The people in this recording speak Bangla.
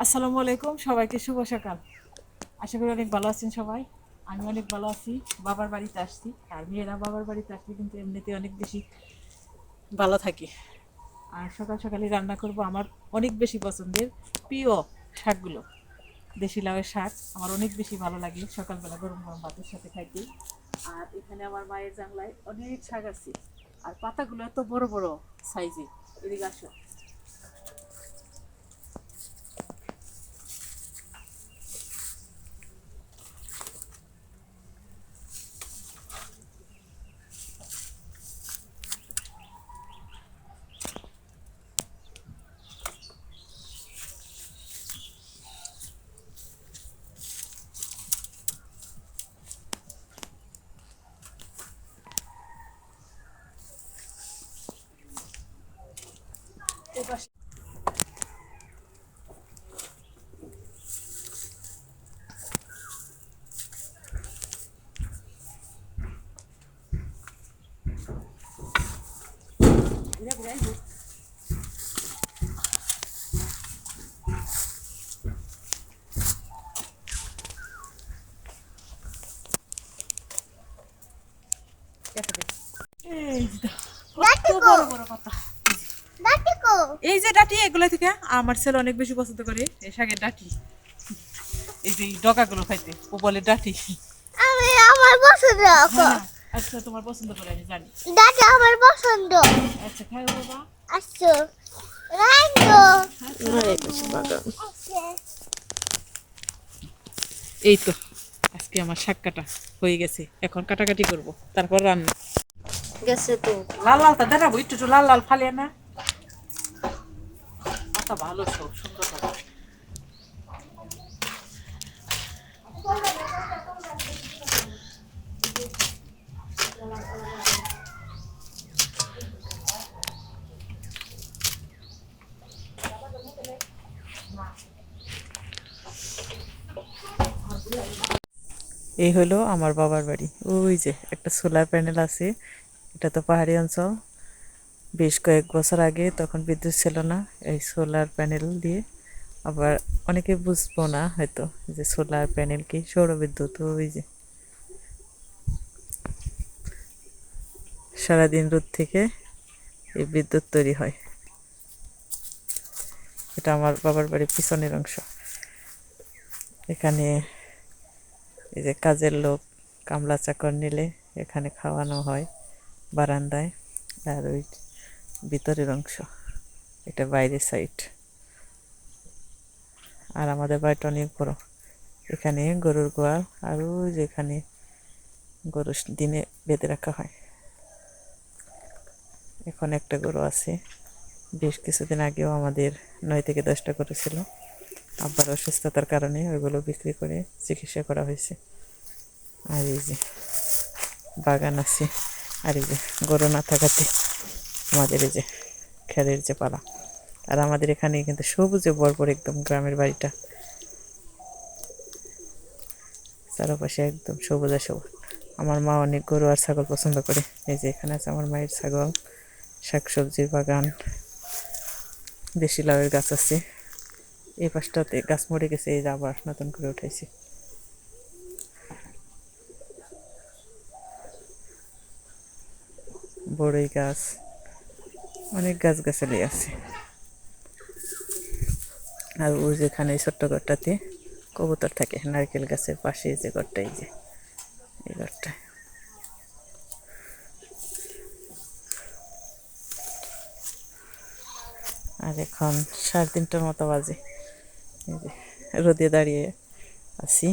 আসসালামু আলাইকুম, সবাইকে শুভ সকাল। আশা করি অনেক ভালো আছেন সবাই। আমি অনেক ভালো আছি। বাবার বাড়িতে আসছি, আর মেয়েরা বাবার বাড়িতে আসলে কিন্তু এমনিতে অনেক বেশি ভালো থাকি। আর সকাল সকালই রান্না করব আমার অনেক বেশি পছন্দের প্রিয় শাকগুলো। দেশি লাউয়ের শাক আমার অনেক বেশি ভালো লাগে সকালবেলা গরম গরম ভাতের সাথে খাইতে। আর এখানে আমার মায়ের জানলায় অনেক শাক আছে, আর পাতাগুলো এত বড় বড় সাইজে। এদিকে আসো। এপাশে এই যে কত বড় বড় পাতা। এই যে ডাঁটি, এগুলো থেকে আমার ছেলে অনেক বেশি পছন্দ করে এই শাকের ডাঁটি। এই যে ডগাগুলো খাইতে ও বলে ডাঁটি। আমি আমার পছন্দ। হ্যাঁ, আচ্ছা তোমার পছন্দ করে আমি জানি। দাদা আমার পছন্দ। আচ্ছা খাও বাবা। আচ্ছা রাইন্দো। আচ্ছা এই তো আজকে আমার শাক কাটা হয়ে গেছে, এখন কাটাকাটি করব, তারপর রান্না। গেছে তো। লাল লালটা দেখাবো, একটু একটু লাল লাল ফালিয়ে না। পাতা ভালো, সব সুন্দর পাতা। এই হলো আমার বাবার বাড়ি। ওই যে একটা সোলার প্যানেল আছে। এটা তো পাহাড়ি অঞ্চল। বেশ কয়েক বছর আগে তখন বিদ্যুৎ ছিল না, এই সোলার প্যানেল দিয়ে। আবার অনেকে বুঝবো না হয়তো যে সোলার প্যানেল কি, সৌরবিদ্যুৎ। ওই যে সারাদিন রোদ থেকে এই বিদ্যুৎ তৈরি হয়। এটা আমার বাবার বাড়ির পিছনের অংশ। এখানে এই যে কাজের লোক কামলা চাকর নিলে এখানে খাওয়ানো হয় বারান্দায়। আর ওই ভিতরের অংশ, এটা বাইরের সাইড। আর আমাদের বাড়িটা অনেক বড়। এখানে গরুর গোয়াল, আর ওই যেখানে গরু দিনে বেঁধে রাখা হয়। এখন একটা গরু আছে। বেশ কিছুদিন আগেও আমাদের 9 থেকে 10টা গরু ছিল। আব্বার অসুস্থতার কারণে ওইগুলো বিক্রি করে চিকিৎসা করা হয়েছে। আর এই যে বাগান আছে। আর এই যে গরু না থাকাতে আমাদের এই যে খেরের যে পালা। আর আমাদের এখানে কিন্তু সবুজে ভরপুর একদম গ্রামের বাড়িটা। চারপাশে একদম সবুজ আর সবুজ। আমার মা অনেক গরু আর ছাগল পছন্দ করে। এই যে এখানে আছে আমার মায়ের ছাগল। শাকসবজির বাগান, দেশি লাউয়ের গাছ আছে। এই পাশটাতে গাছ মরে গেছে, এই যে আবার নতুন করে উঠাইছি। বড়ই গাছ, অনেক গাছগাছালি আছে। আর ওই যেখানে ছোট্ট ঘরটাতে কবুতর থাকে, নারকেল গাছের পাশে যে ঘরটা, এই যে এই ঘরটা। আর এখন 3:30টার মতো বাজে। এই যে রোদে দাঁড়িয়ে আছি।